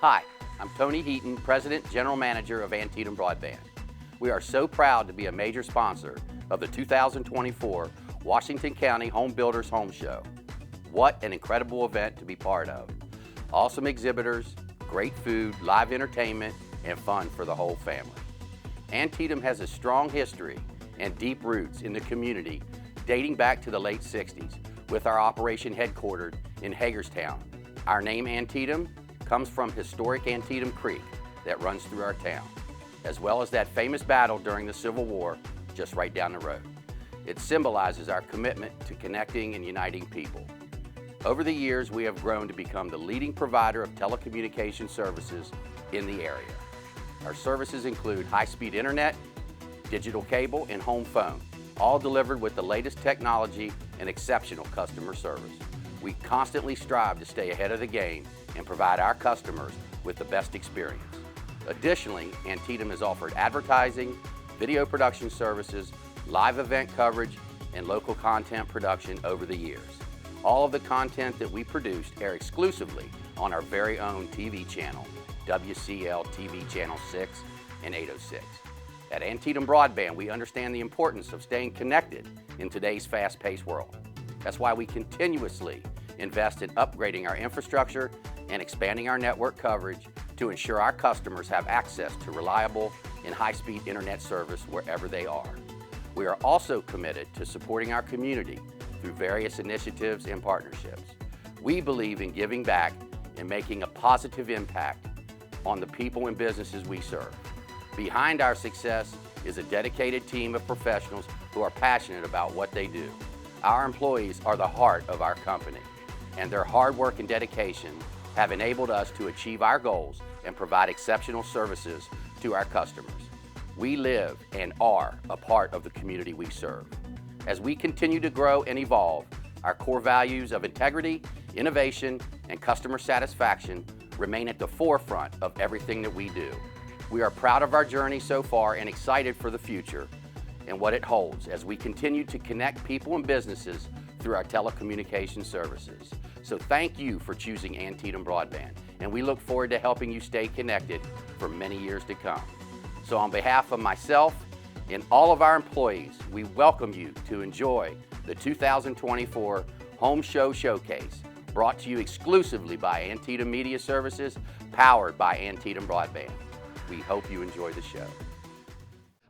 Hi, I'm Tony Heaton, President General Manager of Antietam Broadband. We are so proud to be a major sponsor of the 2024 Washington County Home Builders Home Show. What an incredible event to be part of. Awesome exhibitors, great food, live entertainment, and fun for the whole family. Antietam has a strong history and deep roots in the community dating back to the late 60s with our operation headquartered in Hagerstown. Our name Antietam comes from historic Antietam Creek that runs through our town, as well as that famous battle during the Civil War just right down the road. It symbolizes our commitment to connecting and uniting people. Over the years, we have grown to become the leading provider of telecommunication services in the area. Our services include high-speed internet, digital cable, and home phone, all delivered with the latest technology and exceptional customer service. We constantly strive to stay ahead of the game and provide our customers with the best experience. Additionally, Antietam has offered advertising, video production services, live event coverage, and local content production over the years. All of the content that we produced air exclusively on our very own TV channel, WCL TV Channel 6 and 806. At Antietam Broadband, we understand the importance of staying connected in today's fast-paced world. That's why we continuously invest in upgrading our infrastructure and expanding our network coverage to ensure our customers have access to reliable and high-speed internet service wherever they are. We are also committed to supporting our community through various initiatives and partnerships. We believe in giving back and making a positive impact on the people and businesses we serve. Behind our success is a dedicated team of professionals who are passionate about what they do. Our employees are the heart of our company, and their hard work and dedication have enabled us to achieve our goals and provide exceptional services to our customers. We live and are a part of the community we serve. As we continue to grow and evolve, our core values of integrity, innovation, and customer satisfaction remain at the forefront of everything that we do. We are proud of our journey so far and excited for the future and what it holds as we continue to connect people and businesses through our telecommunication services. So thank you for choosing Antietam Broadband, and we look forward to helping you stay connected for many years to come. So on behalf of myself and all of our employees, we welcome you to enjoy the 2024 Home Show Showcase, brought to you exclusively by Antietam Media Services, powered by Antietam Broadband. We hope you enjoy the show.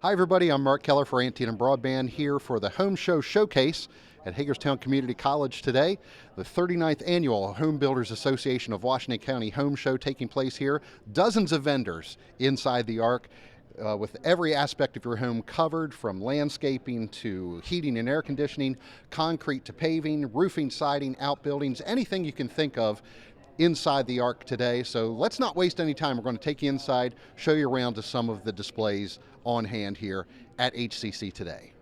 Hi everybody, I'm Mark Keller for Antietam Broadband here for the Home Show Showcase at Hagerstown Community College today. The 39th Annual Home Builders Association of Washington County Home Show taking place here. Dozens of vendors inside the Ark with every aspect of your home covered, from landscaping to heating and air conditioning, concrete to paving, roofing, siding, outbuildings, anything you can think of inside the Ark today. So let's not waste any time. We're going to take you inside, show you around to some of the displays on hand here at HCC today.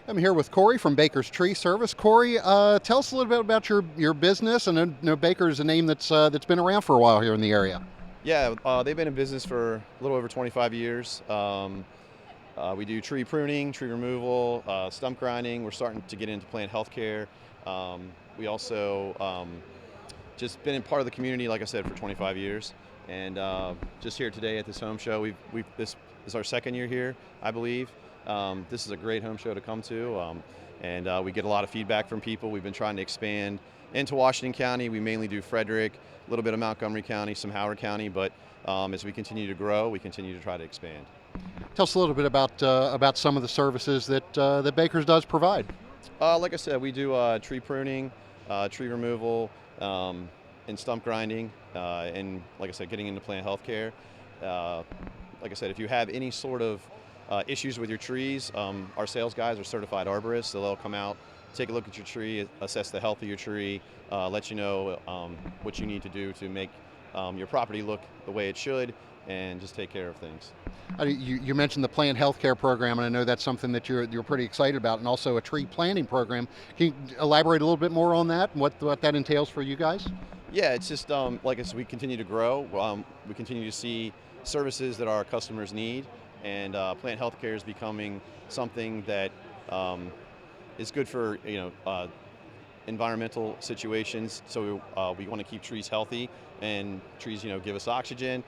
I'm here with Corey from Baker's Tree Service. Corey, tell us a little bit about your business. I know Baker is a name that's been around for a while here in the area. Yeah, they've been in business for a little over 25 years. We do tree pruning, tree removal, stump grinding. We're starting to get into plant healthcare. We also just been in part of the community, like I said, for 25 years. And just here today at this home show, this is our second year here, I believe. This is a great home show to come to, and we get a lot of feedback from people. We've been trying to expand into Washington County. We mainly do Frederick, a little bit of Montgomery County, some Howard County, but as we continue to grow, we continue to try to expand. Tell us a little bit about some of the services that Baker's does provide. Like I said, we do tree pruning, tree removal, and stump grinding, and like I said, getting into plant healthcare. Like I said, if you have any sort of issues with your trees, our sales guys are certified arborists, so they'll come out, take a look at your tree, assess the health of your tree, let you know what you need to do to make your property look the way it should, and just take care of things. You mentioned the plant healthcare program, and I know that's something that you're pretty excited about, and also a tree planting program. Can you elaborate a little bit more on that and what that entails for you guys? Yeah, it's just like as we continue to grow, we continue to see services that our customers need, and plant healthcare is becoming something that is good for environmental situations. So we want to keep trees healthy, and trees give us oxygen.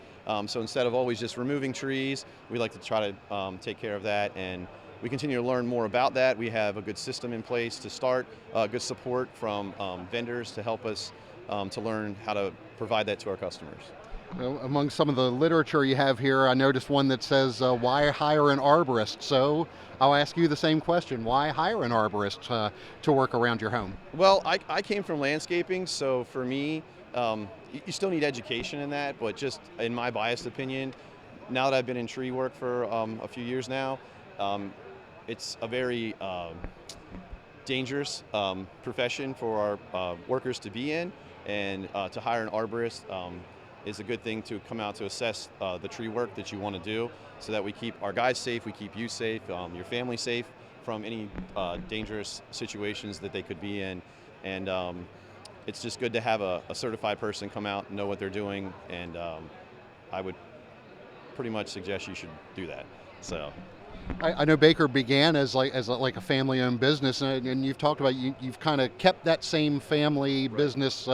So instead of always just removing trees, we like to try to take care of that, and we continue to learn more about that. We have a good system in place to start, good support from vendors to help us to learn how to provide that to our customers. Well, among some of the literature you have here, I noticed one that says, why hire an arborist? So I'll ask you the same question. Why hire an arborist to work around your home? Well, I came from landscaping, so for me, you still need education in that, but just in my biased opinion, now that I've been in tree work for a few years now, it's a very dangerous profession for our workers to be in, and to hire an arborist is a good thing to come out to assess the tree work that you want to do, so that we keep our guys safe, we keep you safe, your family safe from any dangerous situations that they could be in. And it's just good to have a certified person come out and know what they're doing, and I would pretty much suggest you should do that. So. I know Baker began as like a family-owned business, and you've talked about you've kind of kept that same family business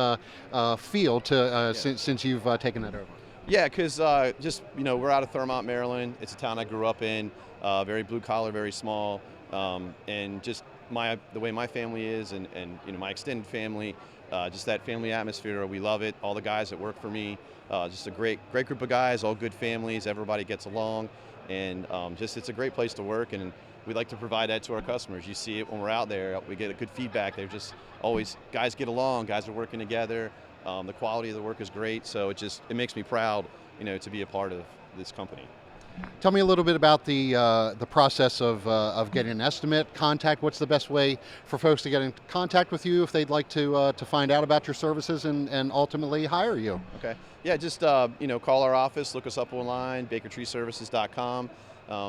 feel to since you've taken that over. Yeah, because just we're out of Thurmont, Maryland. It's a town I grew up in, very blue collar, very small, and just the way my family is, and my extended family, just that family atmosphere. We love it. All the guys that work for me, just a great group of guys, all good families. Everybody gets along. And it's a great place to work, and we like to provide that to our customers. You see it when we're out there. We get a good feedback. They're just always, guys get along, guys are working together. The quality of the work is great, so it makes me proud, to be a part of this company. Tell me a little bit about the process of getting an estimate, contact. What's the best way for folks to get in contact with you if they'd like to find out about your services and ultimately hire you? Okay. Yeah, just call our office, look us up online, bakertreeservices.com.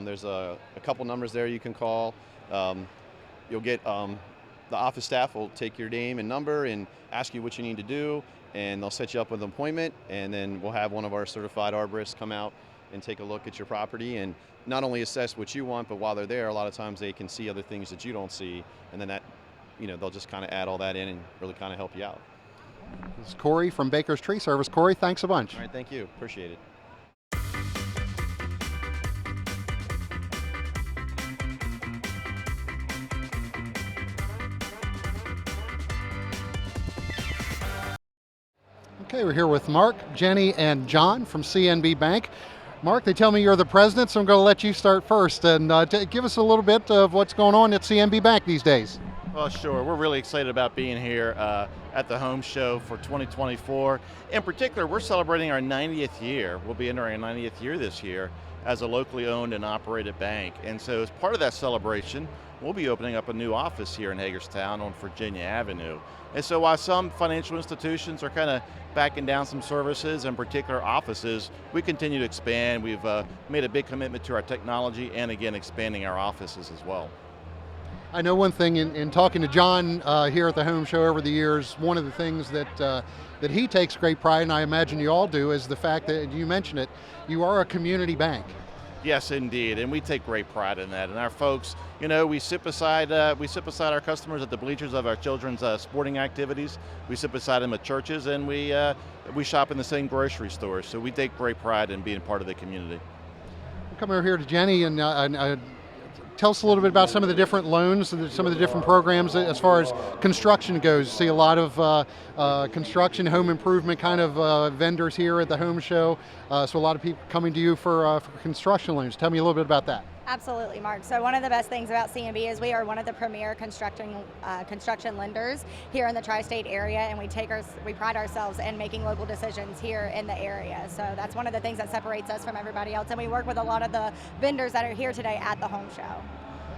There's a couple numbers there you can call. You'll get the office staff will take your name and number and ask you what you need to do, and they'll set you up with an appointment, and then we'll have one of our certified arborists come out and take a look at your property and not only assess what you want, but while they're there, a lot of times they can see other things that you don't see, and then that, they'll just kind of add all that in and really kind of help you out. This is Corey from Baker's Tree Service. Corey, thanks a bunch. All right, thank you. Appreciate it. Okay, we're here with Mark, Jenny, and John from CNB Bank. Mark, they tell me you're the president, so I'm going to let you start first and give us a little bit of what's going on at CNB Bank these days. Well, sure. We're really excited about being here at the Home Show for 2024. In particular, we're celebrating our 90th year. We'll be entering our 90th year this year as a locally owned and operated bank. And so as part of that celebration, we'll be opening up a new office here in Hagerstown on Virginia Avenue. And so while some financial institutions are kind of backing down some services, in particular offices, we continue to expand. We've made a big commitment to our technology and again, expanding our offices as well. I know one thing in talking to John here at the Home Show over the years, one of the things that he takes great pride, and I imagine you all do, is the fact that, you mentioned it, you are a community bank. Yes, indeed, and we take great pride in that. And our folks, we sit beside our customers at the bleachers of our children's sporting activities. We sit beside them at churches, and we shop in the same grocery stores. So we take great pride in being part of the community. We'll come over here to Jenny and tell us a little bit about some of the different loans, some of the different programs as far as construction goes. See a lot of construction, home improvement kind of vendors here at the Home Show. So a lot of people coming to you for construction loans. Tell me a little bit about that. Absolutely, Mark. So one of the best things about CNB is we are one of the premier construction lenders here in the tri-state area, and we pride ourselves in making local decisions here in the area. So that's one of the things that separates us from everybody else, and we work with a lot of the vendors that are here today at the Home Show.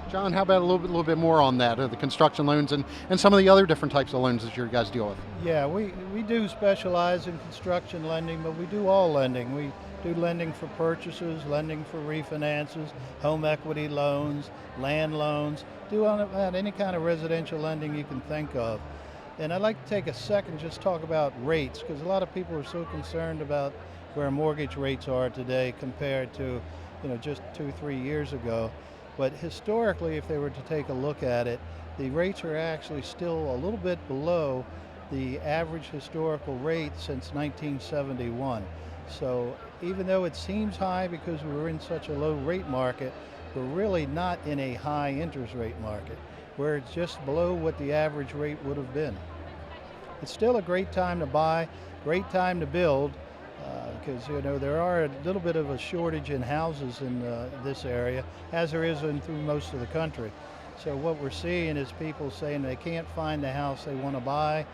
John, how about a little bit more on that, the construction loans and some of the other different types of loans that you guys deal with? Yeah, we do specialize in construction lending, but we do all lending. do lending for purchases, lending for refinances, home equity loans, land loans, do about any kind of residential lending you can think of. And I'd like to take a second just talk about rates, because a lot of people are so concerned about where mortgage rates are today compared to, just 2-3 years ago. But historically, if they were to take a look at it, the rates are actually still a little bit below the average historical rate since 1971. So even though it seems high because we're in such a low rate market, we're really not in a high interest rate market, where it's just below what the average rate would have been. It's still a great time to buy, great time to build, because there are a little bit of a shortage in houses in this area, as there is through most of the country. So what we're seeing is people saying they can't find the house they want to buy,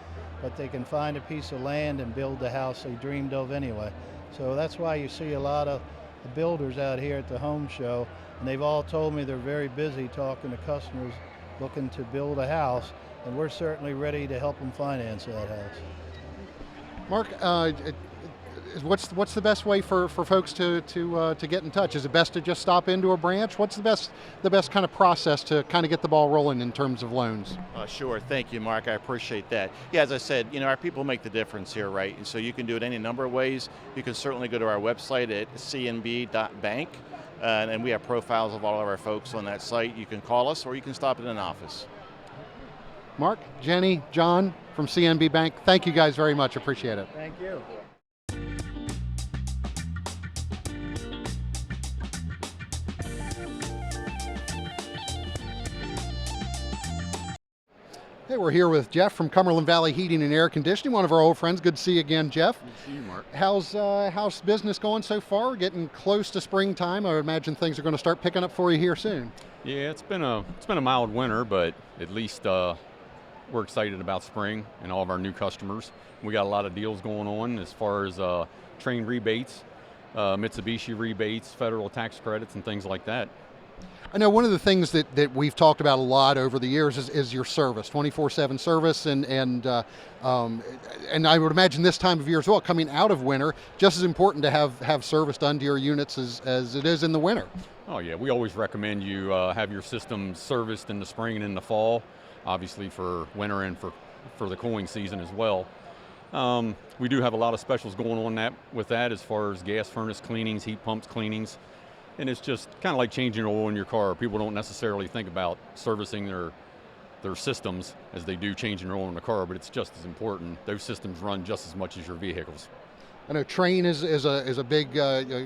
but they can find a piece of land and build the house they dreamed of anyway. So that's why you see a lot of the builders out here at the home show, and they've all told me they're very busy talking to customers looking to build a house, and we're certainly ready to help them finance that house. Mark, what's the best way for folks to get in touch? Is it best to just stop into a branch? What's the best kind of process to kind of get the ball rolling in terms of loans? Sure, thank you, Mark. I appreciate that. Yeah, as I said, our people make the difference here, right? And so you can do it any number of ways. You can certainly go to our website at cnb.bank, and we have profiles of all of our folks on that site. You can call us or you can stop in an office. Mark, Jenny, John from CNB Bank, thank you guys very much. Appreciate it. Thank you. Hey, we're here with Jeff from Cumberland Valley Heating and Air Conditioning, one of our old friends. Good to see you again, Jeff. Good to see you, Mark. How's business going so far? Getting close to springtime. I would imagine things are going to start picking up for you here soon. Yeah, it's been a mild winter, but at least we're excited about spring and all of our new customers. We got a lot of deals going on as far as train rebates, Mitsubishi rebates, federal tax credits, and things like that. I know one of the things that we've talked about a lot over the years is your service, 24/7 service, and I would imagine this time of year as well, coming out of winter, just as important to have service done to your units as it is in the winter. Oh yeah, we always recommend you have your system serviced in the spring and in the fall, obviously for winter and for the cooling season as well. We do have a lot of specials going on with that as far as gas furnace cleanings, heat pumps cleanings. And it's just kind of like changing oil in your car. People don't necessarily think about servicing their systems as they do changing oil in the car, but it's just as important. Those systems run just as much as your vehicles. I know Trane is a big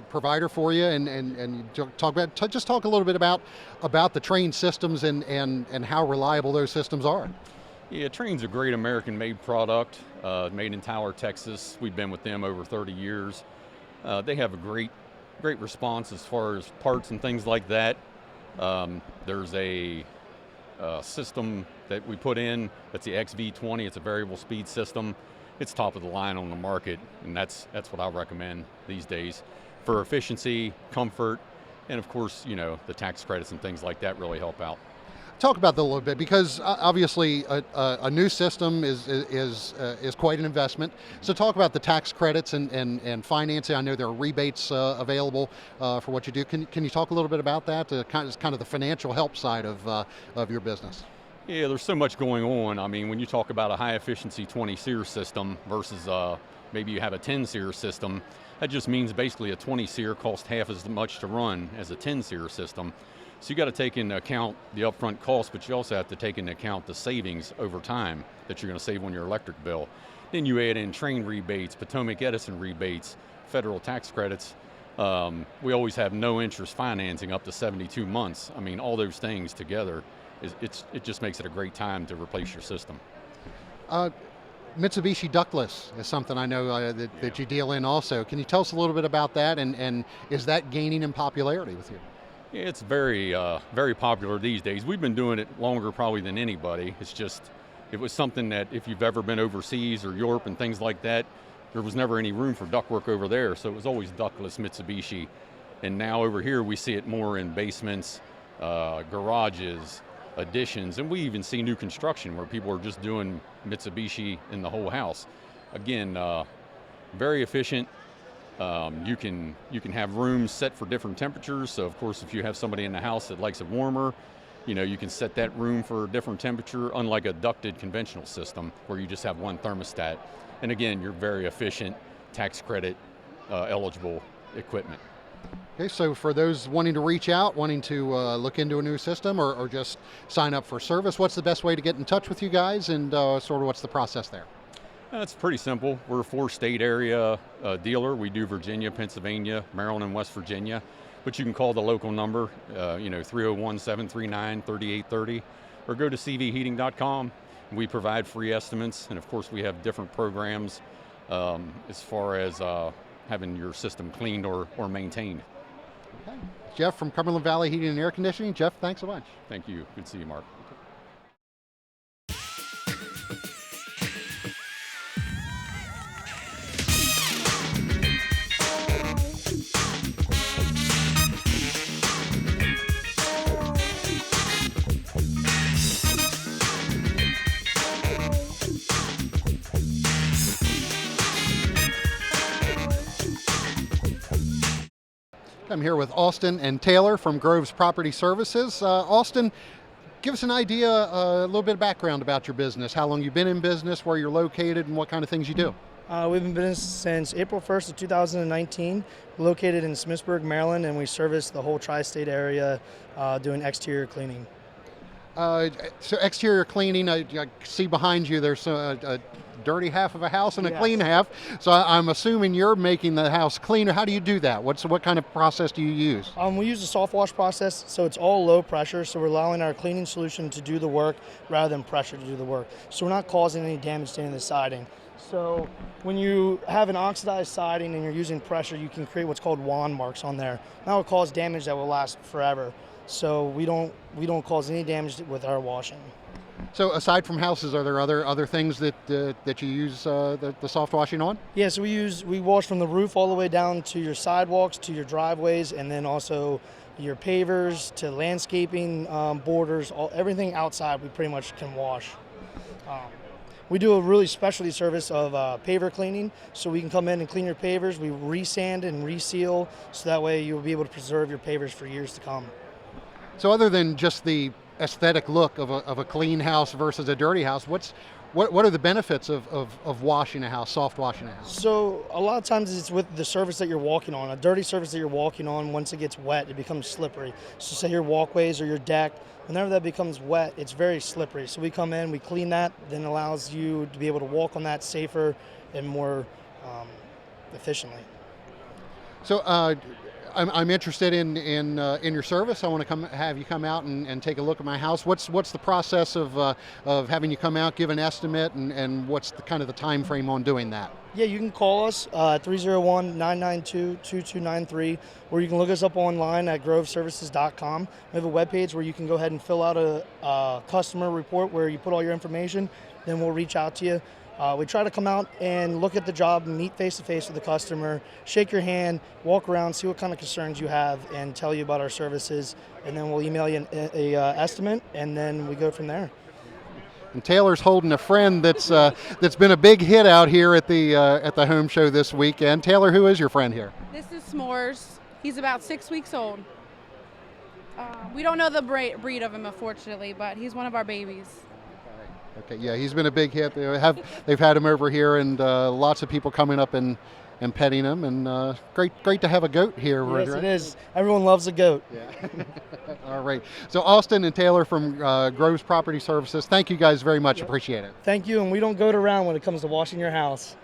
provider for you, and you talk a little bit about the Trane systems and how reliable those systems are. Yeah, Trane's a great American-made product, made in Tyler, Texas. We've been with them over 30 years. They have a great response as far as parts and things like that. There's a system that we put in that's the XV20. It's a variable speed system. It's top of the line on the market, and that's what I recommend these days for efficiency, comfort, and of course, the tax credits and things like that really help out. Talk about that a little bit, because obviously a new system is quite an investment. So talk about the tax credits and financing. I know there are rebates available for what you do. Can you talk a little bit about that? Kind of the financial help side of your business. Yeah, there's so much going on. I mean, when you talk about a high efficiency 20 SEER system versus maybe you have a 10 SEER system, that just means basically a 20 SEER costs half as much to run as a 10 SEER system. So you got to take into account the upfront cost, but you also have to take into account the savings over time that you're going to save on your electric bill. Then you add in Trane rebates, Potomac Edison rebates, federal tax credits. We always have no interest financing up to 72 months. I mean, all those things together, it just makes it a great time to replace your system. Mitsubishi ductless is something I know that you deal in also. Can you tell us a little bit about that, and is that gaining in popularity with you? Yeah, it's very popular these days. We've been doing it longer probably than anybody. It was something that if you've ever been overseas or Europe and things like that, there was never any room for ductwork over there, so it was always ductless Mitsubishi. And now over here we see it more in basements, garages, additions, and we even see new construction where people are just doing Mitsubishi in the whole house. Again, very efficient, You can have rooms set for different temperatures. So of course, if you have somebody in the house that likes it warmer, you can set that room for a different temperature, unlike a ducted conventional system where you just have one thermostat. And again, you're very efficient, tax credit eligible equipment. Okay, so for those wanting to reach out, wanting to look into a new system or just sign up for service, what's the best way to get in touch with you guys, and sort of what's the process there? It's pretty simple. We're a 4-state area dealer. We do Virginia, Pennsylvania, Maryland, and West Virginia. But you can call the local number, 301-739-3830, or go to cvheating.com. We provide free estimates, and of course we have different programs as far as having your system cleaned or maintained. Okay. Jeff from Cumberland Valley Heating and Air Conditioning. Jeff, thanks so much. Thank you. Good to see you, Mark. I'm here with Austin and Taylor from Groves Property Services. Austin, give us an idea, a little bit of background about your business, how long you've been in business, where you're located, and what kind of things you do. We've been in business since April 1st of 2019, located in Smithsburg, Maryland, and we service the whole tri-state area doing exterior cleaning. So exterior cleaning, I see behind you there's a dirty half of a house and a clean half. So I'm assuming you're making the house cleaner. How do you do that? What kind of process do you use? We use a soft wash process, so it's all low pressure, so we're allowing our cleaning solution to do the work rather than pressure to do the work. So we're not causing any damage to any of the siding. So when you have an oxidized siding and you're using pressure, you can create what's called wand marks on there. That will cause damage that will last forever. So we don't cause any damage with our washing. So aside from houses, are there other things that you use the soft washing on? Yeah, so we wash from the roof all the way down to your sidewalks, to your driveways, and then also your pavers, to landscaping, borders, everything outside we pretty much can wash. We do a really specialty service of paver cleaning, so we can come in and clean your pavers. We resand and reseal, so that way you'll be able to preserve your pavers for years to come. So other than just the aesthetic look of a clean house versus a dirty house, what are the benefits of washing a house, soft washing a house? So a lot of times it's with the surface that you're walking on. A dirty surface that you're walking on, once it gets wet, it becomes slippery. So say your walkways or your deck, whenever that becomes wet, it's very slippery. So we come in, we clean that, then allows you to be able to walk on that safer and more efficiently. So I'm interested in your service. I want to have you come out and take a look at my house. What's the process of having you come out, give an estimate, and what's the kind of the time frame on doing that? Yeah, you can call us 301-992-2293, or you can look us up online at groveservices.com. We have a webpage where you can go ahead and fill out a customer report where you put all your information. Then we'll reach out to you. We try to come out and look at the job, meet face-to-face with the customer, shake your hand, walk around, see what kind of concerns you have, and tell you about our services. And then we'll email you an estimate, and then we go from there. And Taylor's holding a friend that's been a big hit out here at the home show this weekend. Taylor, who is your friend here? This is S'mores. He's about 6 weeks old. We don't know the breed of him, unfortunately, but he's one of our babies. Okay, yeah, he's been a big hit. They've had him over here, and lots of people coming up and petting him, and great to have a goat here. Yes, right? It is. Everyone loves a goat. Yeah. All right. So Austin and Taylor from Groves Property Services, thank you guys very much. Yep. Appreciate it. Thank you, and we don't goat around when it comes to washing your house.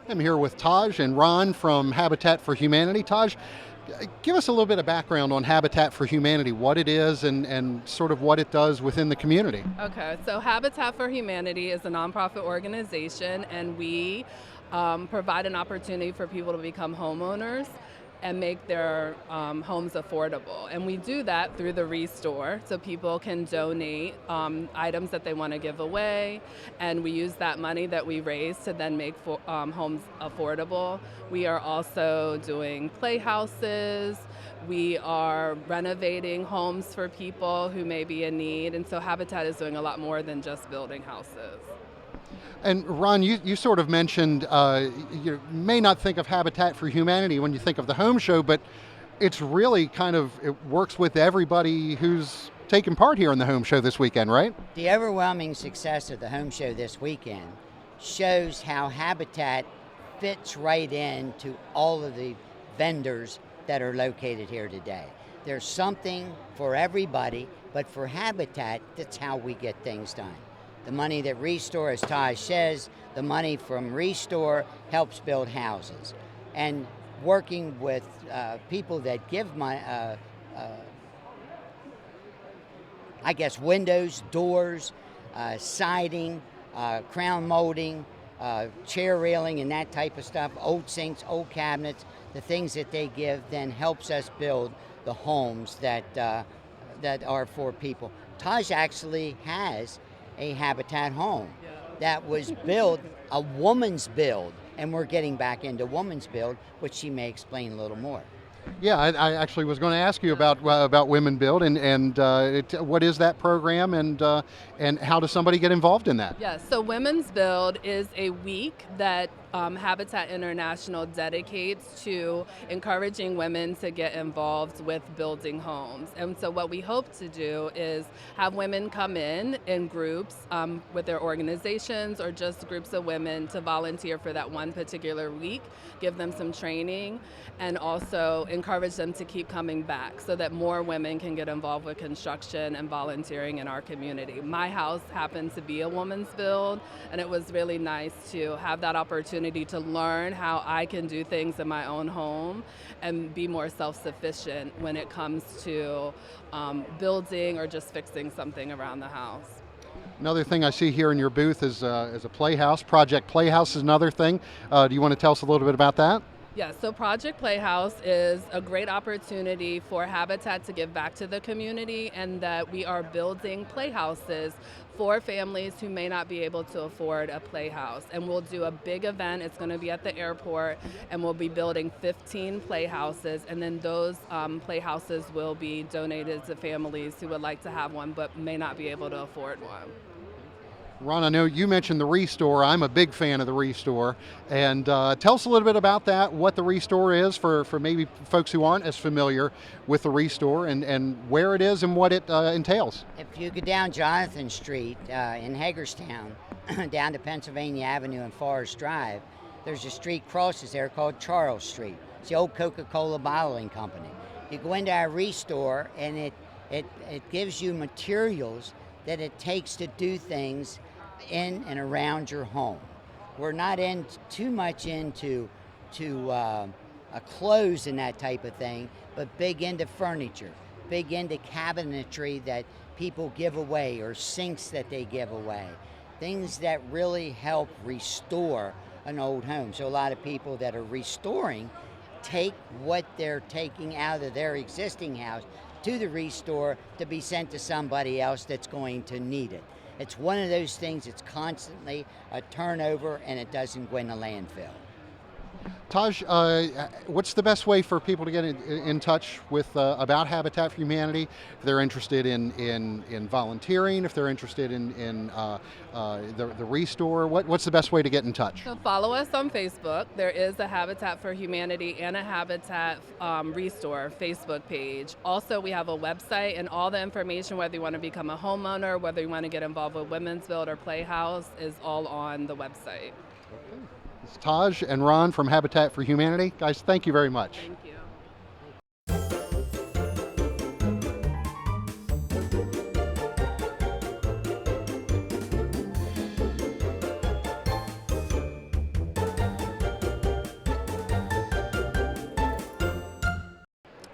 I'm here with Taj and Ron from Habitat for Humanity. Taj, give us a little bit of background on Habitat for Humanity, what it is and sort of what it does within the community. Okay, so Habitat for Humanity is a nonprofit organization, and we provide an opportunity for people to become homeowners. and make their homes affordable. And we do that through the Restore, so people can donate items that they want to give away, and we use that money that we raise to then make homes affordable. We are also doing playhouses. We are renovating homes for people who may be in need, and so Habitat is doing a lot more than just building houses. And Ron, you sort of mentioned you may not think of Habitat for Humanity when you think of the home show, but it's really it works with everybody who's taking part here in the home show this weekend, right? The overwhelming success of the home show this weekend shows how Habitat fits right into all of the vendors that are located here today. There's something for everybody, but for Habitat, that's how we get things done. The money that Restore, as Taj says, the money from Restore helps build houses. And working with people that give money, windows, doors, siding, crown molding, chair railing and that type of stuff, old sinks, old cabinets, the things that they give then helps us build the homes that are for people. Taj actually has a Habitat home that was built, a woman's build, and we're getting back into woman's build, which she may explain a little more. Yeah, I actually was going to ask you about Women Build and what is that program and how does somebody get involved in that? Yes, so Women's Build is a week that Habitat International dedicates to encouraging women to get involved with building homes. And so what we hope to do is have women come in groups with their organizations or just groups of women to volunteer for that one particular week, give them some training, and also encourage them to keep coming back so that more women can get involved with construction and volunteering in our community. My house happened to be a woman's build, and it was really nice to have that opportunity to learn how I can do things in my own home and be more self-sufficient when it comes to building or just fixing something around the house. Another thing I see here in your booth is a playhouse. Project Playhouse is another thing. Do you want to tell us a little bit about that? Yes, so Project Playhouse is a great opportunity for Habitat to give back to the community, and that we are building playhouses for families who may not be able to afford a playhouse. And we'll do a big event. It's going to be at the airport, and we'll be building 15 playhouses, and then those playhouses will be donated to families who would like to have one but may not be able to afford one. Ron, I know you mentioned the Restore. I'm a big fan of the Restore. And tell us a little bit about that, what the Restore is for maybe folks who aren't as familiar with the Restore and where it is and what it entails. If you go down Jonathan Street in Hagerstown, down to Pennsylvania Avenue and Forest Drive, there's a street crosses there called Charles Street. It's the old Coca-Cola bottling company. You go into our Restore and it gives you materials that it takes to do things in and around your home. We're not too much into clothes and that type of thing, but big into furniture, big into cabinetry that people give away or sinks that they give away, things that really help restore an old home. So a lot of people that are restoring take what they're taking out of their existing house to the Restore to be sent to somebody else that's going to need it. It's one of those things, it's constantly a turnover and it doesn't go in the landfill. Taj, what's the best way for people to get in touch with about Habitat for Humanity? If they're interested in volunteering, if they're interested in the Restore, what's the best way to get in touch? So follow us on Facebook. There is a Habitat for Humanity and a Habitat Restore Facebook page. Also, we have a website, and all the information, whether you want to become a homeowner, whether you want to get involved with Women's Build or Playhouse, is all on the website. Okay. It's Taj and Ron from Habitat for Humanity. Guys, thank you very much. Thank you.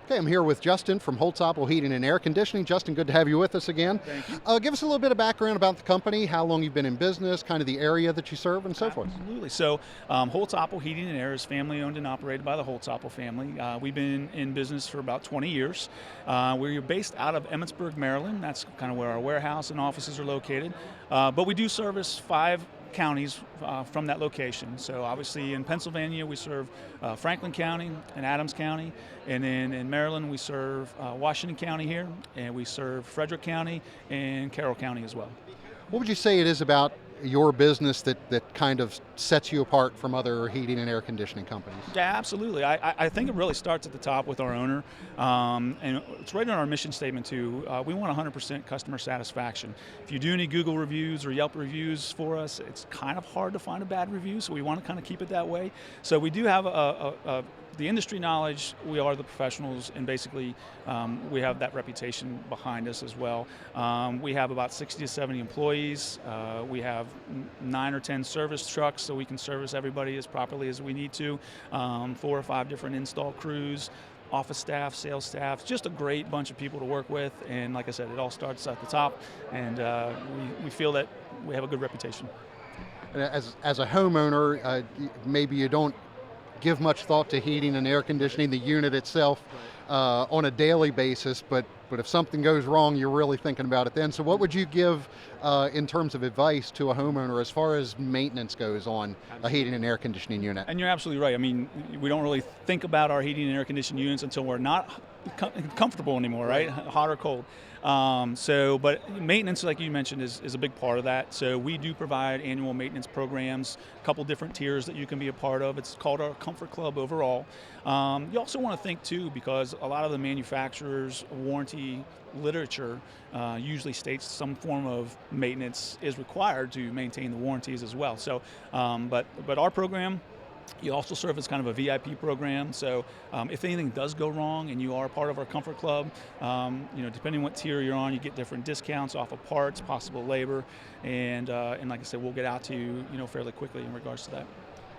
Okay, I'm here with Justin from Holtzapfel Heating and Air Conditioning. Justin, good to have you with us again. Thank you. Give us a little bit of background about the company, how long you've been in business, kind of the area that you serve, and so forth. Absolutely. So, Holtzapfel Heating and Air is family owned and operated by the Holtzapfel family. We've been in business for about 20 years. We're based out of Emmitsburg, Maryland. That's kind of where our warehouse and offices are located. But we do service 5 counties from that location. So obviously in Pennsylvania we serve Franklin County and Adams County, and then in Maryland we serve Washington County here, and we serve Frederick County and Carroll County as well. What would you say it is about your business that kind of sets you apart from other heating and air conditioning companies? Yeah, absolutely. I think it really starts at the top with our owner, and it's right in our mission statement too. We want 100% customer satisfaction. If you do any Google reviews or Yelp reviews for us, it's kind of hard to find a bad review, so we want to kind of keep it that way. So we do have the industry knowledge. We are the professionals, and basically we have that reputation behind us as well. We have about 60 to 70 employees. We have 9 or 10 service trucks, so we can service everybody as properly as we need to. 4 or 5 different install crews, office staff, sales staff, just a great bunch of people to work with. And like I said, it all starts at the top, and we feel that we have a good reputation. As a homeowner, maybe you don't give much thought to heating and air conditioning, the unit itself, on a daily basis, but if something goes wrong, you're really thinking about it then. So what would you give in terms of advice to a homeowner as far as maintenance goes on a heating and air conditioning unit? And you're absolutely right. I mean, we don't really think about our heating and air conditioning units until we're not comfortable anymore, right? Hot or cold. But maintenance, like you mentioned, is a big part of that. So we do provide annual maintenance programs, a couple different tiers that you can be a part of. It's called our Comfort Club overall. You also want to think too, because a lot of the manufacturers' warranty literature usually states some form of maintenance is required to maintain the warranties as well. So, but our program, you also serve as kind of a VIP program, so if anything does go wrong and you are part of our Comfort Club, depending what tier you're on, you get different discounts off of parts, possible labor, and like I said, we'll get out to you, fairly quickly in regards to that.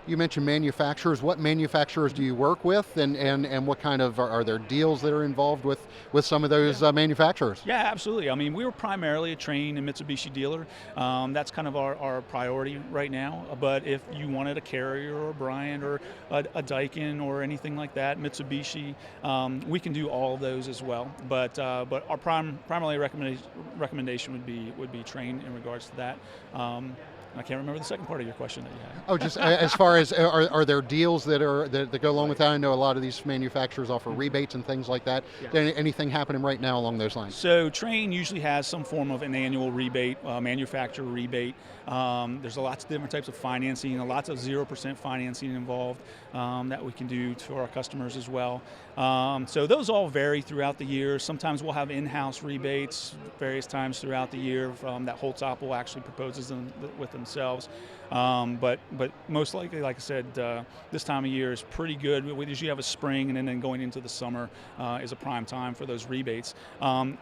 You mentioned manufacturers. What manufacturers do you work with, and what kind of, are there deals that are involved with some of those manufacturers? Yeah, absolutely. I mean, we were primarily a Trane and Mitsubishi dealer. That's kind of our priority right now. But if you wanted a Carrier or a Bryant or a Daikin or anything like that, Mitsubishi, we can do all of those as well. But our primary recommendation would be Trane in regards to that. I can't remember the second part of your question that you had. Oh, just as far as, are there deals that go along with that? I know a lot of these manufacturers offer rebates and things like that. Yes. Anything happening right now along those lines? So Trane usually has some form of an annual rebate, manufacturer rebate. There's lots of different types of financing, and lots of 0% financing involved that we can do for our customers as well. So those all vary throughout the year. Sometimes we'll have in-house rebates various times throughout the year that Holtzapfel actually proposes them with themselves. But most likely, like I said, this time of year is pretty good. We usually have a spring, and then going into the summer is a prime time for those rebates.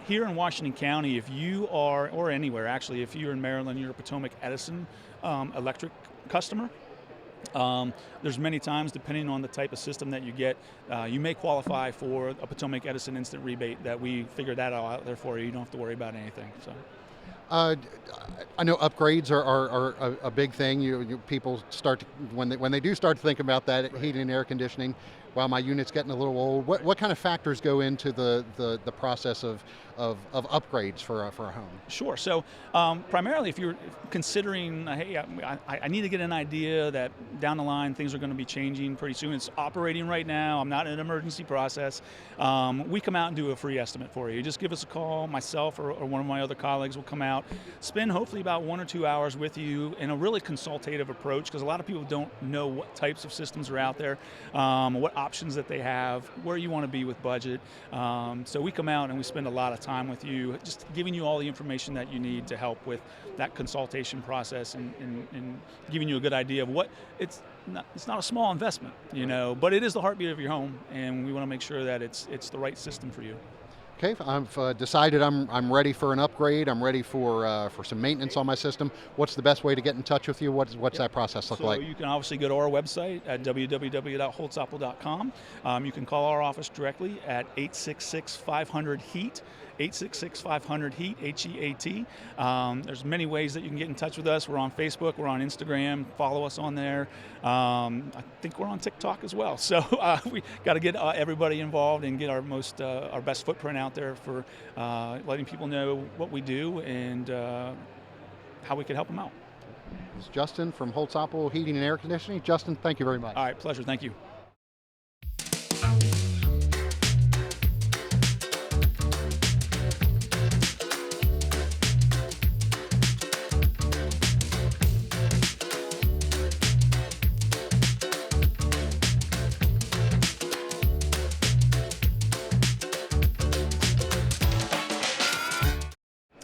Here in Washington County, if you are, or anywhere actually, if you're in Maryland, you're a Potomac Edison electric customer, there's many times, depending on the type of system that you get, you may qualify for a Potomac Edison instant rebate. That we figured that out there for you. You don't have to worry about anything. So. I know upgrades are a big thing. People start to, when they do start to think about that, heating and air conditioning. Wow, my unit's getting a little old. What kind of factors go into the process of upgrades for a home? Sure. So primarily, if you're considering, hey, I need to get an idea that down the line things are going to be changing pretty soon. It's operating right now. I'm not in an emergency process. We come out and do a free estimate for you. Just give us a call. Myself or one of my other colleagues will come out, spend hopefully about 1 or 2 hours with you in a really consultative approach, because a lot of people don't know what types of systems are out there, what options that they have, where you want to be with budget. So we come out and we spend a lot of time with you, just giving you all the information that you need to help with that consultation process, and giving you a good idea of what it's not a small investment, but it is the heartbeat of your home, and we want to make sure that it's the right system for you. Okay, I've decided I'm ready for an upgrade. I'm ready for some maintenance on my system. What's the best way to get in touch with you? What's that process look like? So you can obviously go to our website at www.holtzappel.com. You can call our office directly at 866-500-HEAT. 866-500-HEAT, H-E-A-T. There's many ways that you can get in touch with us. We're on Facebook, we're on Instagram, follow us on there. I think we're on TikTok as well. So we got to get everybody involved and get our best footprint out there for letting people know what we do and how we can help them out. This is Justin from Holtz-Appel Heating and Air Conditioning. Justin, thank you very much. All right, pleasure. Thank you.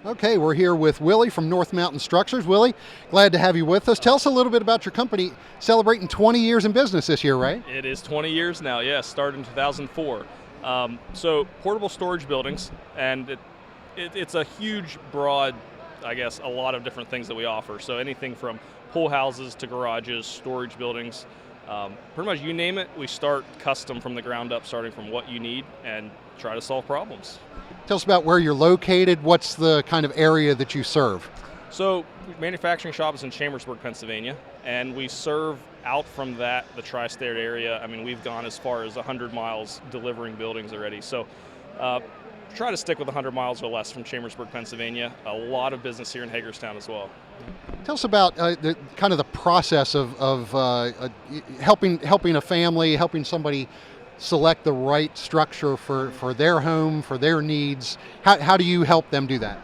Okay, we're here with Willie from North Mountain Structures. Willie, glad to have you with us. Tell us a little bit about your company, celebrating 20 years in business this year, right? It is 20 years now, yes, started in 2004. So portable storage buildings, and it's a huge, broad, I guess, a lot of different things that we offer. So anything from pool houses to garages, storage buildings, pretty much you name it, we start custom from the ground up, starting from what you need and try to solve problems. Tell us about where you're located. What's the kind of area that you serve? So manufacturing shop is in Chambersburg, Pennsylvania, and we serve out from that, the tri-state area. I mean, we've gone as far as 100 miles delivering buildings already. So try to stick with 100 miles or less from Chambersburg, Pennsylvania. A lot of business here in Hagerstown as well. Tell us about the kind of the process of helping a family, helping somebody select the right structure for their home, for their needs. How do you help them do that?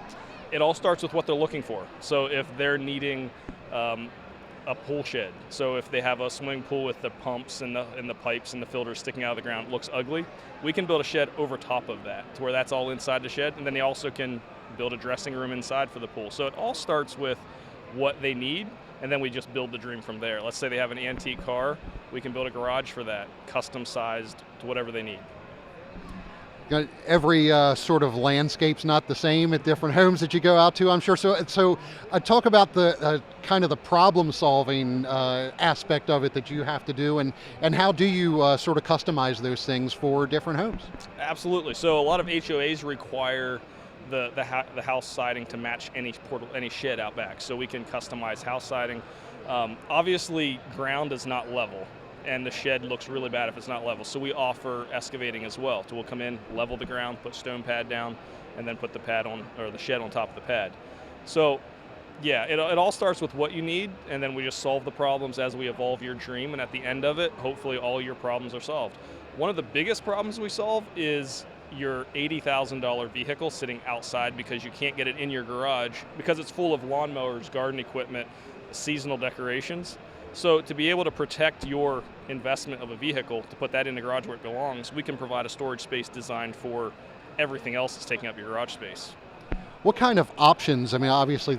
It all starts with what they're looking for. So if they're needing a pool shed, so if they have a swimming pool with the pumps and the pipes and the filters sticking out of the ground, looks ugly, we can build a shed over top of that to where that's all inside the shed, and then they also can build a dressing room inside for the pool. So it all starts with what they need, and then we just build the dream from there. Let's say they have an antique car, we can build a garage for that, custom sized to whatever they need. Every sort of landscape's not the same at different homes that you go out to, I'm sure. So talk about the kind of the problem-solving aspect of it that you have to do, and how do you sort of customize those things for different homes? Absolutely. So a lot of HOAs require the house siding to match any shed out back, so we can customize house siding. Obviously, ground is not level, and the shed looks really bad if it's not level. So we offer excavating as well. So we'll come in, level the ground, put stone pad down, and then put the pad on, or the shed on top of the pad. So yeah, it all starts with what you need, and then we just solve the problems as we evolve your dream, and at the end of it, hopefully all your problems are solved. One of the biggest problems we solve is your $80,000 vehicle sitting outside because you can't get it in your garage because it's full of lawnmowers, garden equipment, seasonal decorations. So to be able to protect your investment of a vehicle, to put that in the garage where it belongs, we can provide a storage space designed for everything else that's taking up your garage space. What kind of options? I mean, obviously,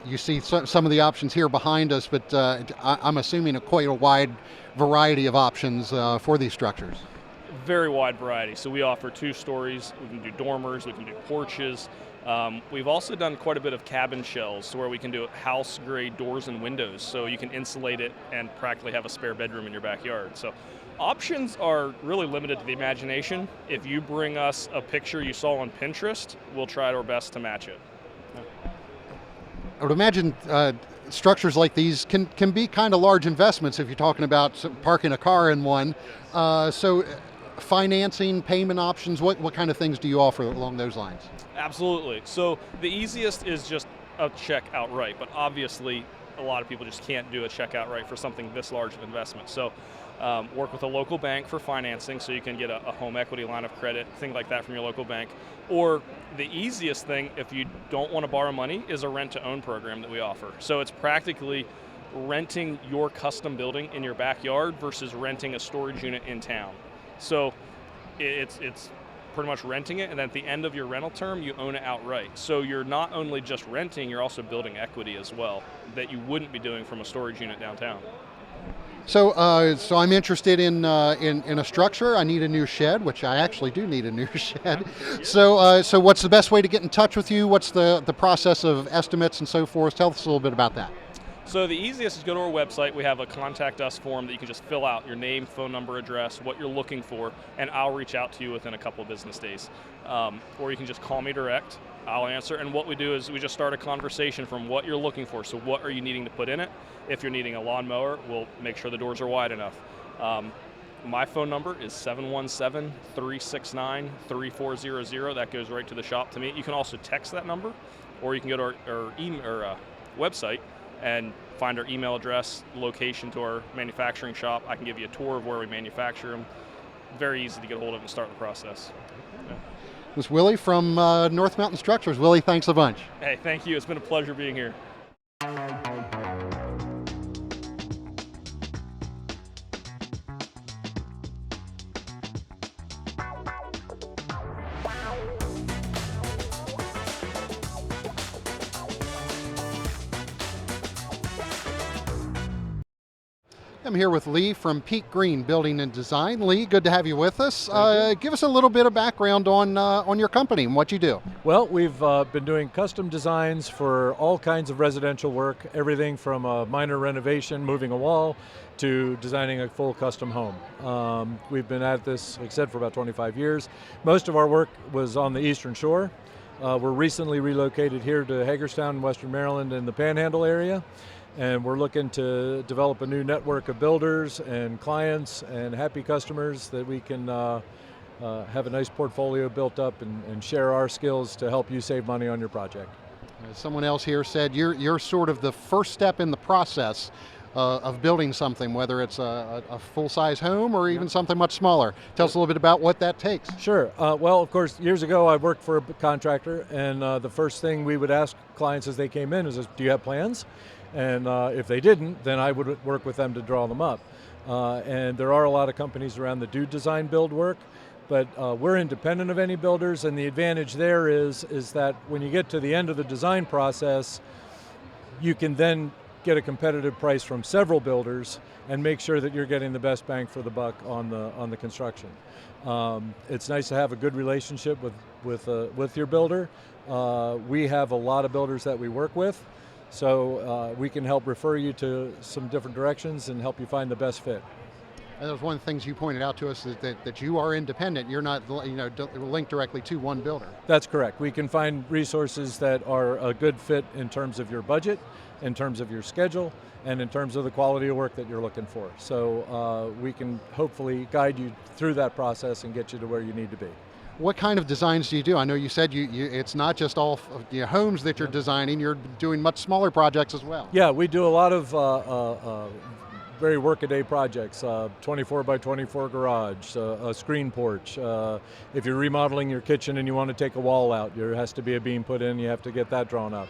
you see some of the options here behind us, but I'm assuming quite a wide variety of options for these structures. Very wide variety. So we offer 2 stories, we can do dormers, we can do porches. We've also done quite a bit of cabin shells where we can do house grade doors and windows, so you can insulate it and practically have a spare bedroom in your backyard. So options are really limited to the imagination. If you bring us a picture you saw on Pinterest, we'll try our best to match it. I would imagine structures like these can be kind of large investments if you're talking about parking a car in one. So financing, payment options, what kind of things do you offer along those lines? Absolutely. So the easiest is just a check outright, but obviously a lot of people just can't do a check outright for something this large of investment. So work with a local bank for financing, so you can get a home equity line of credit, things like that from your local bank. Or the easiest thing, if you don't want to borrow money, is a rent-to-own program that we offer. So it's practically renting your custom building in your backyard versus renting a storage unit in town. So it's pretty much renting it, and then at the end of your rental term, you own it outright. So you're not only just renting, you're also building equity as well that you wouldn't be doing from a storage unit downtown. So I'm interested in a structure. I need a new shed, which I actually do need a new shed. So what's the best way to get in touch with you? What's the process of estimates and so forth? Tell us a little bit about that. So the easiest is go to our website. We have a contact us form that you can just fill out your name, phone number, address, what you're looking for, and I'll reach out to you within a couple of business days. Or you can just call me direct. I'll answer. And what we do is we just start a conversation from what you're looking for. So what are you needing to put in it? If you're needing a lawnmower, we'll make sure the doors are wide enough. My phone number is 717-369-3400. That goes right to the shop to me. You can also text that number, or you can go to our website and find our email address, location to our manufacturing shop. I can give you a tour of where we manufacture them. Very easy to get a hold of and start the process. Yeah. This is Willie from North Mountain Structures. Willie, thanks a bunch. Hey, thank you. It's been a pleasure being here. I'm here with Lee from Peak Green Building and Design. Lee, good to have you with us. Give us a little bit of background on your company and what you do. Well, we've been doing custom designs for all kinds of residential work, everything from a minor renovation, moving a wall, to designing a full custom home. We've been at this, like I said, for about 25 years. Most of our work was on the Eastern Shore. We're recently relocated here to Hagerstown, Western Maryland, in the Panhandle area. And we're looking to develop a new network of builders and clients and happy customers that we can have a nice portfolio built up and share our skills to help you save money on your project. Someone else here said you're sort of the first step in the process of building something, whether it's a full-size home or even something much smaller. Tell us a little bit about what that takes. Sure. Well, of course, years ago I worked for a contractor, and the first thing we would ask clients as they came in is, do you have plans? And if they didn't, then I would work with them to draw them up. And there are a lot of companies around that do design build work, but we're independent of any builders, and the advantage there is that when you get to the end of the design process, you can then get a competitive price from several builders and make sure that you're getting the best bang for the buck on the construction. It's nice to have a good relationship with your builder. We have a lot of builders that we work with, so we can help refer you to some different directions and help you find the best fit. And that was one of the things you pointed out to us, is that you are independent. You're not linked directly to one builder. That's correct. We can find resources that are a good fit in terms of your budget, in terms of your schedule, and in terms of the quality of work that you're looking for. So we can hopefully guide you through that process and get you to where you need to be. What kind of designs do you do? I know you said it's not just all homes that you're designing, you're doing much smaller projects as well. Yeah, we do a lot of very workaday projects, 24 by 24 garage, a screen porch. If you're remodeling your kitchen and you want to take a wall out, there has to be a beam put in, you have to get that drawn up.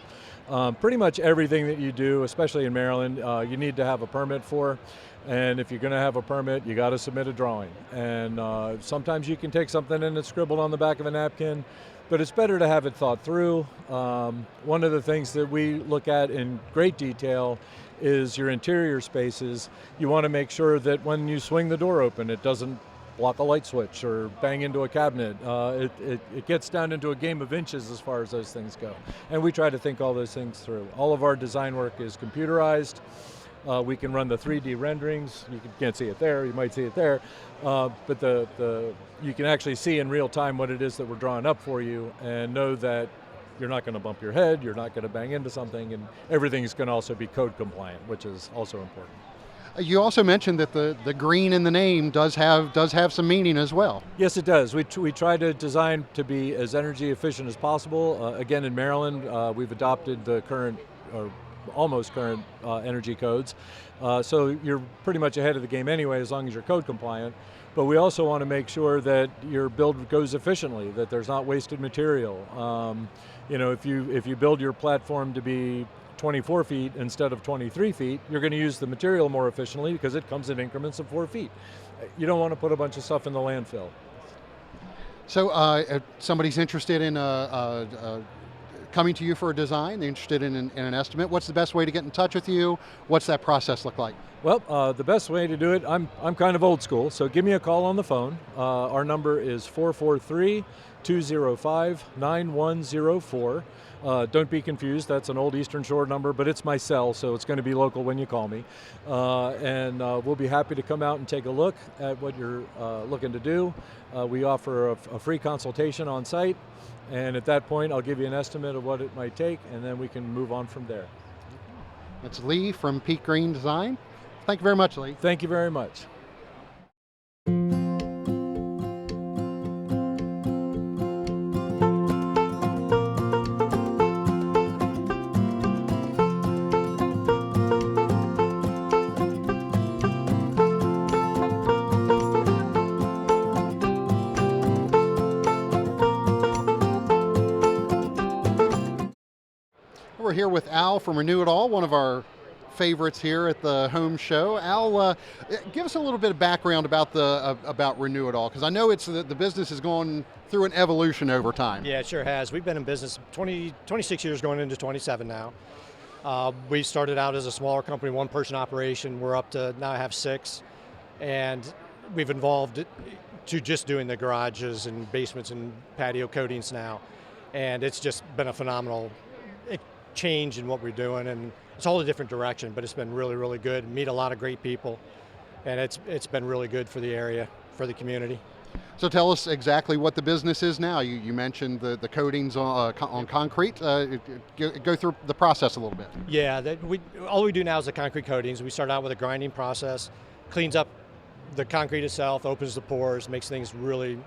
Pretty much everything that you do, especially in Maryland, you need to have a permit for. And if you're going to have a permit, you got to submit a drawing. And sometimes you can take something in that's scribbled on the back of a napkin, but it's better to have it thought through. One of the things that we look at in great detail is your interior spaces. You want to make sure that when you swing the door open, it doesn't block a light switch or bang into a cabinet. It gets down into a game of inches as far as those things go. And we try to think all those things through. All of our design work is computerized. We can run the 3D renderings. You can't see it there, you might see it there. But you can actually see in real time what it is that we're drawing up for you and know that you're not going to bump your head, you're not going to bang into something, and everything's going to also be code compliant, which is also important. You also mentioned that the green in the name does have some meaning as well. Yes, it does. We try to design to be as energy efficient as possible. Again, in Maryland, we've adopted the current, or almost current energy codes. So you're pretty much ahead of the game anyway, as long as you're code compliant. But we also want to make sure that your build goes efficiently, that there's not wasted material. If you build your platform to be 24 feet instead of 23 feet, you're going to use the material more efficiently because it comes in increments of 4 feet. You don't want to put a bunch of stuff in the landfill. So if somebody's interested in coming to you for a design, they're interested in an estimate. What's the best way to get in touch with you? What's that process look like? Well, the best way to do it, I'm kind of old school, so give me a call on the phone. Our number is 443-205-9104. Don't be confused, that's an old Eastern Shore number, but it's my cell, so it's going to be local when you call me. And we'll be happy to come out and take a look at what you're looking to do. We offer a free consultation on site, and at that point I'll give you an estimate of what it might take, and then we can move on from there. That's Lee from Peak Green Design. Thank you very much, Lee. Thank you very much. We're here with Al from Renew It All, one of our favorites here at the home show. Al, give us a little bit of background about Renew It All, because I know the business has gone through an evolution over time. Yeah, it sure has. We've been in business 26 years, going into 27 now. We started out as a smaller company, one-person operation. We're up to now I have 6, and we've evolved to just doing the garages and basements and patio coatings now, and it's just been a phenomenal change in what we're doing, and it's all a different direction, but it's been really, really good. Meet a lot of great people, and it's been really good for the area, for the community. So tell us exactly what the business is now. You mentioned the coatings on concrete. Go through the process a little bit. Yeah, all we do now is the concrete coatings. We start out with a grinding process, cleans up the concrete itself, opens the pores, makes things really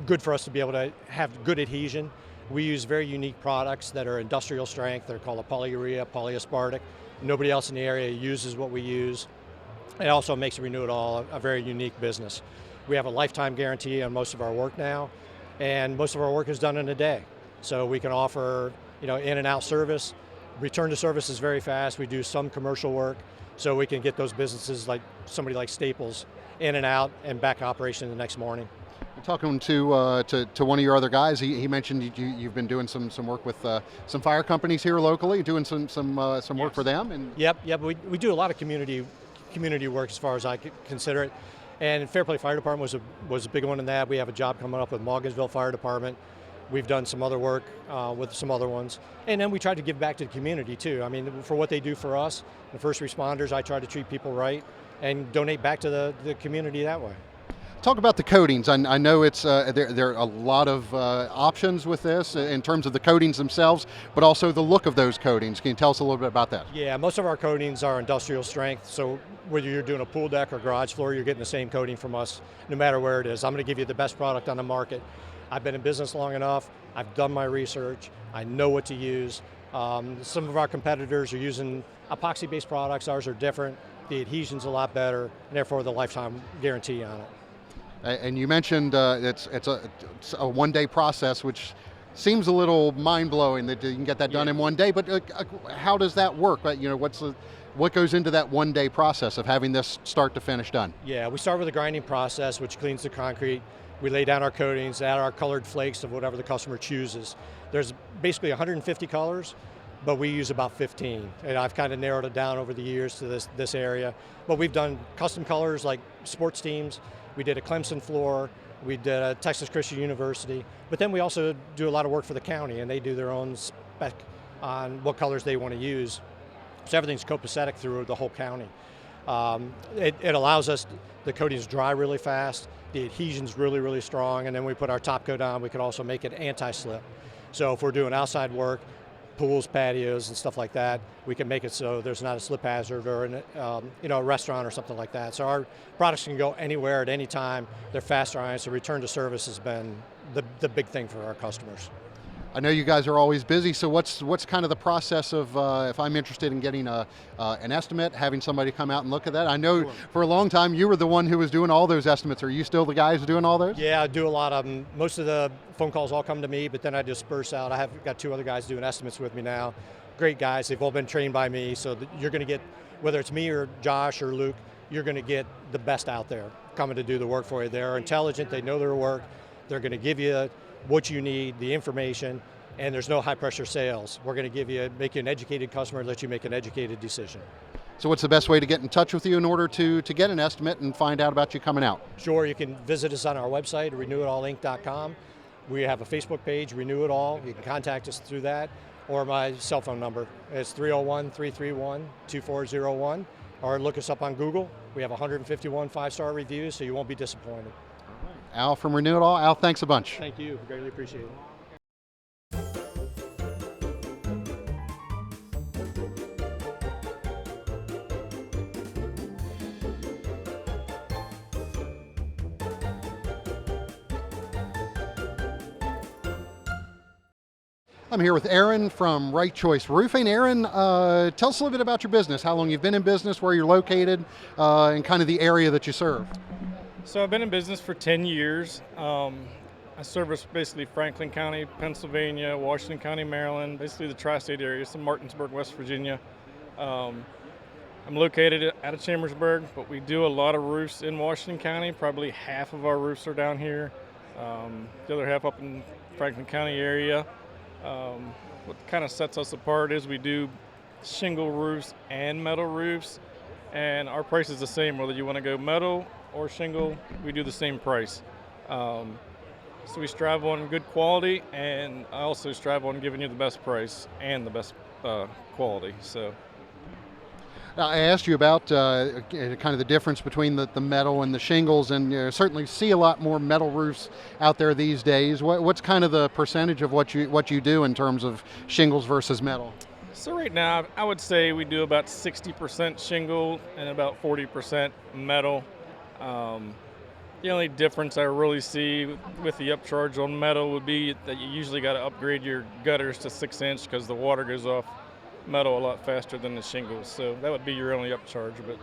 good for us to be able to have good adhesion. We use very unique products that are industrial strength. They're called a polyurea, polyaspartic. Nobody else in the area uses what we use. It also makes Renew It All a very unique business. We have a lifetime guarantee on most of our work now, and most of our work is done in a day. So we can offer, in and out service. Return to service is very fast. We do some commercial work, so we can get those businesses like somebody like Staples in and out and back operation the next morning. Talking to one of your other guys, he mentioned you've been doing some work with some fire companies here locally, doing some work for them. And Yep. We do a lot of community work as far as I could consider it. And Fairplay Fire Department was a big one in that. We have a job coming up with Morgansville Fire Department. We've done some other work with some other ones. And then we try to give back to the community too. I mean, for what they do for us, the first responders, I try to treat people right and donate back to the community that way. Talk about the coatings. I know it's there are a lot of options with this in terms of the coatings themselves, but also the look of those coatings. Can you tell us a little bit about that? Yeah, most of our coatings are industrial strength, so whether you're doing a pool deck or garage floor, you're getting the same coating from us, no matter where it is. I'm going to give you the best product on the market. I've been in business long enough. I've done my research. I know what to use. Some of our competitors are using epoxy-based products. Ours are different. The adhesion's a lot better, and therefore the lifetime guarantee on it. And you mentioned it's a one-day process, which seems a little mind-blowing that you can get that done in one day. But how does that work? What goes into that one-day process of having this start to finish done? Yeah, we start with a grinding process, which cleans the concrete. We lay down our coatings, add our colored flakes of whatever the customer chooses. There's basically 150 colors, but we use about 15. And I've kind of narrowed it down over the years to this area. But we've done custom colors like sports teams. We did a Clemson floor, we did a Texas Christian University, but then we also do a lot of work for the county, and they do their own spec on what colors they want to use. So everything's copacetic through the whole county. It allows us, the coatings dry really fast, the adhesion's really, really strong, and then we put our top coat on, we can also make it anti-slip. So if we're doing outside work, pools, patios, and stuff like that, we can make it so there's not a slip hazard or a restaurant or something like that. So our products can go anywhere at any time. They're fast drying, so return to service has been the big thing for our customers. I know you guys are always busy, so what's kind of the process of if I'm interested in getting an estimate, having somebody come out and look at that? I know for a long time you were the one who was doing all those estimates. Are you still the guys doing all those? Yeah, I do a lot of them. Most of the phone calls all come to me, but then I disperse out. I have got 2 other guys doing estimates with me now. Great guys, they've all been trained by me, so you're going to get, whether it's me or Josh or Luke, you're going to get the best out there coming to do the work for you. They're intelligent, they know their work, they're going to give you what you need, the information, and there's no high pressure sales. We're going to make you an educated customer, let you make an educated decision. So what's the best way to get in touch with you in order to get an estimate and find out about you coming out? Sure, you can visit us on our website, renewitallinc.com. We have a Facebook page, Renew It All. You can contact us through that, or my cell phone number. It's 301-331-2401, or look us up on Google. We have 151 5-star reviews, so you won't be disappointed. Al from Renew It All. Al, thanks a bunch. Thank you, greatly appreciate it. I'm here with Aaron from Right Choice Roofing. Aaron, tell us a little bit about your business, how long you've been in business, where you're located, and kind of the area that you serve. So I've been in business for 10 years. I service basically Franklin County, Pennsylvania, Washington County, Maryland, basically the tri-state area, some Martinsburg, West Virginia. I'm located out of Chambersburg, but we do a lot of roofs in Washington County. Probably half of our roofs are down here, the other half up in Franklin County area. What kind of sets us apart is we do shingle roofs and metal roofs, and our price is the same whether you want to go metal or shingle. We do the same price. So we strive on good quality, and I also strive on giving you the best price and the best quality. So I asked you about kind of the difference between the metal and the shingles, and certainly see a lot more metal roofs out there these days. What's kind of the percentage of what you do in terms of shingles versus metal? So right now, I would say we do about 60% shingle and about 40% metal. The only difference I really see with the upcharge on metal would be that you usually got to upgrade your gutters to 6-inch because the water goes off metal a lot faster than the shingles, so that would be your only upcharge. But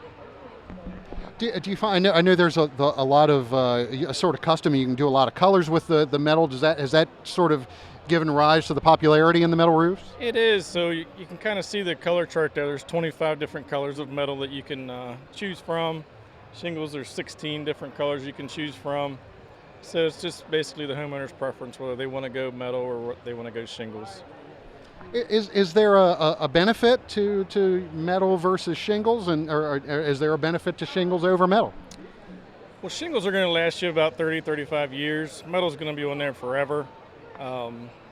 do you find? I know there's a lot of a sort of custom. You can do a lot of colors with the metal. Has that sort of given rise to the popularity in the metal roofs? It is. So you can kind of see the color chart there. There's 25 different colors of metal that you can choose from. Shingles, there's 16 different colors you can choose from. So it's just basically the homeowner's preference whether they want to go metal or they want to go shingles. Is there a benefit to metal versus shingles, or is there a benefit to shingles over metal? Well, shingles are going to last you about 30, 35 years. Metal's going to be on there forever.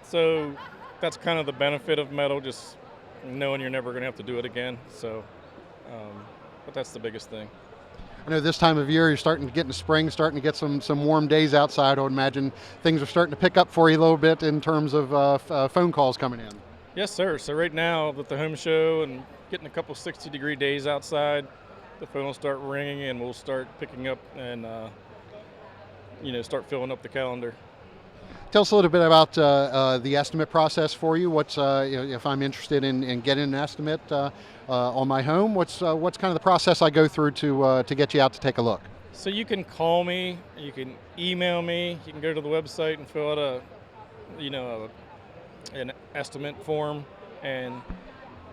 So that's kind of the benefit of metal, just knowing you're never going to have to do it again. So, but that's the biggest thing. I know this time of year you're starting to get into spring, starting to get some warm days outside. I would imagine things are starting to pick up for you a little bit in terms of phone calls coming in. Yes, sir. So right now with the home show and getting a couple 60-degree days outside, the phone will start ringing and we'll start picking up and start filling up the calendar. Tell us a little bit about the estimate process for you. What's if I'm interested in getting an estimate on my home, what's kind of the process I go through to get you out to take a look? So you can call me, you can email me, you can go to the website and fill out an estimate form. And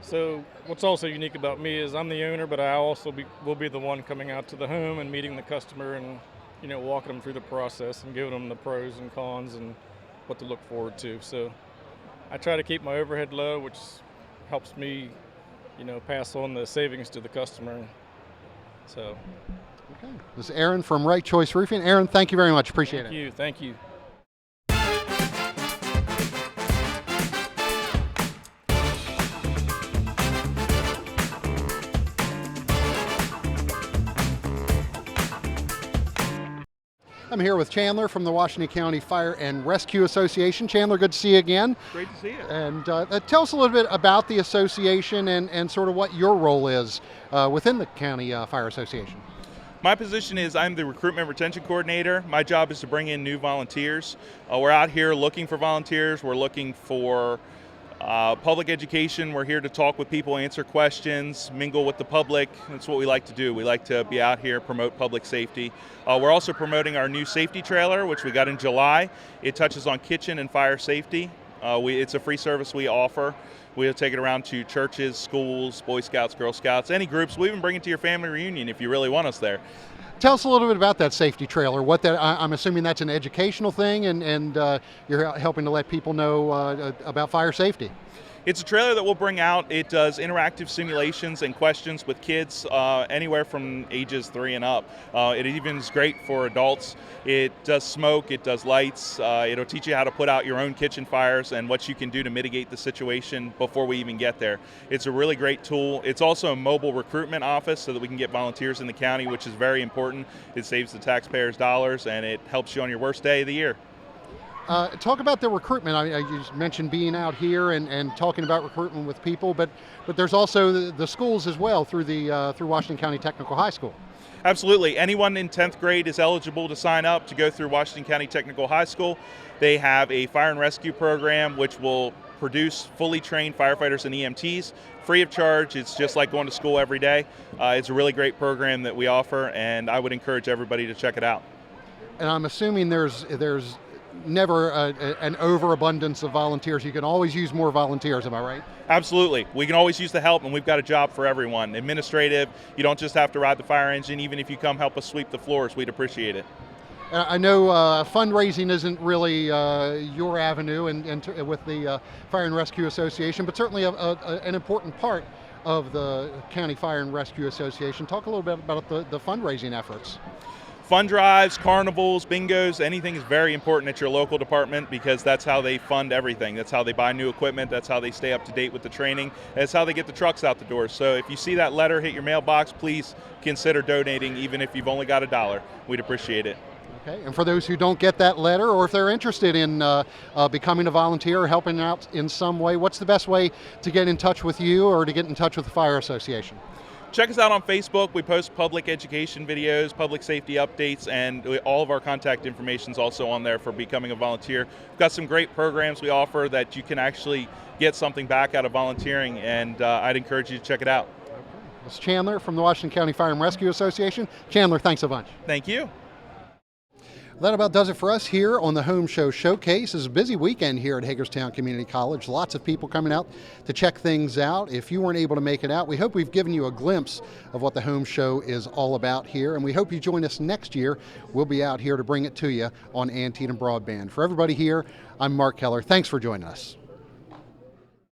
so what's also unique about me is I'm the owner, but I also will be the one coming out to the home and meeting the customer and walking them through the process and giving them the pros and cons and what to look forward to. So I try to keep my overhead low, which helps me, pass on the savings to the customer. So. Okay. This is Aaron from Right Choice Roofing. Aaron, thank you very much. Appreciate it. Thank you. I'm here with Chandler from the Washington County Fire and Rescue Association. Chandler, good to see you again. Great to see you. And tell us a little bit about the association and sort of what your role is within the County Fire Association. My position is I'm the recruitment retention coordinator. My job is to bring in new volunteers. We're out here looking for volunteers. We're looking for public education. We're here to talk with people, answer questions, mingle with the public. That's what we like to do. We like to be out here, promote public safety. We're also promoting our new safety trailer, which we got in July. It touches on kitchen and fire safety. It's a free service we offer. We'll take it around to churches, schools, Boy Scouts, Girl Scouts, any groups. We even bring it to your family reunion if you really want us there. Tell us a little bit about that safety trailer. What that I'm assuming that's an educational thing, and you're helping to let people know about fire safety. It's a trailer that we'll bring out. It does interactive simulations and questions with kids anywhere from ages 3 and up. It even is great for adults. It does smoke, it does lights. It'll teach you how to put out your own kitchen fires and what you can do to mitigate the situation before we even get there. It's a really great tool. It's also a mobile recruitment office so that we can get volunteers in the county, which is very important. It saves the taxpayers dollars and it helps you on your worst day of the year. Talk about the recruitment. You mentioned being out here and talking about recruitment with people, but there's also the schools as well through through Washington County Technical High School. Absolutely. Anyone in 10th grade is eligible to sign up to go through Washington County Technical High School. They have a fire and rescue program which will produce fully trained firefighters and EMTs free of charge. It's just like going to school every day. It's a really great program that we offer, and I would encourage everybody to check it out. And I'm assuming there's never an overabundance of volunteers. You can always use more volunteers, am I right? Absolutely. We can always use the help, and we've got a job for everyone. Administrative, you don't just have to ride the fire engine. Even if you come help us sweep the floors, we'd appreciate it. I know fundraising isn't really your avenue and with the Fire and Rescue Association, but certainly an important part of the County Fire and Rescue Association. Talk a little bit about the fundraising efforts. Fund drives, carnivals, bingos, anything is very important at your local department because that's how they fund everything. That's how they buy new equipment. That's how they stay up to date with the training. That's how they get the trucks out the door. So if you see that letter hit your mailbox, please consider donating, even if you've only got $1. We'd appreciate it. Okay, and for those who don't get that letter, or if they're interested in becoming a volunteer or helping out in some way, what's the best way to get in touch with you or to get in touch with the Fire Association? Check us out on Facebook. We post public education videos, public safety updates, and all of our contact information is also on there for becoming a volunteer. We've got some great programs we offer that you can actually get something back out of volunteering, and I'd encourage you to check it out. Okay. This is Chandler from the Washington County Fire and Rescue Association. Chandler, thanks a bunch. Thank you. That about does it for us here on the Home Show Showcase. It's a busy weekend here at Hagerstown Community College. Lots of people coming out to check things out. If you weren't able to make it out, we hope we've given you a glimpse of what the Home Show is all about here, and we hope you join us next year. We'll be out here to bring it to you on Antietam Broadband. For everybody here, I'm Mark Keller. Thanks for joining us.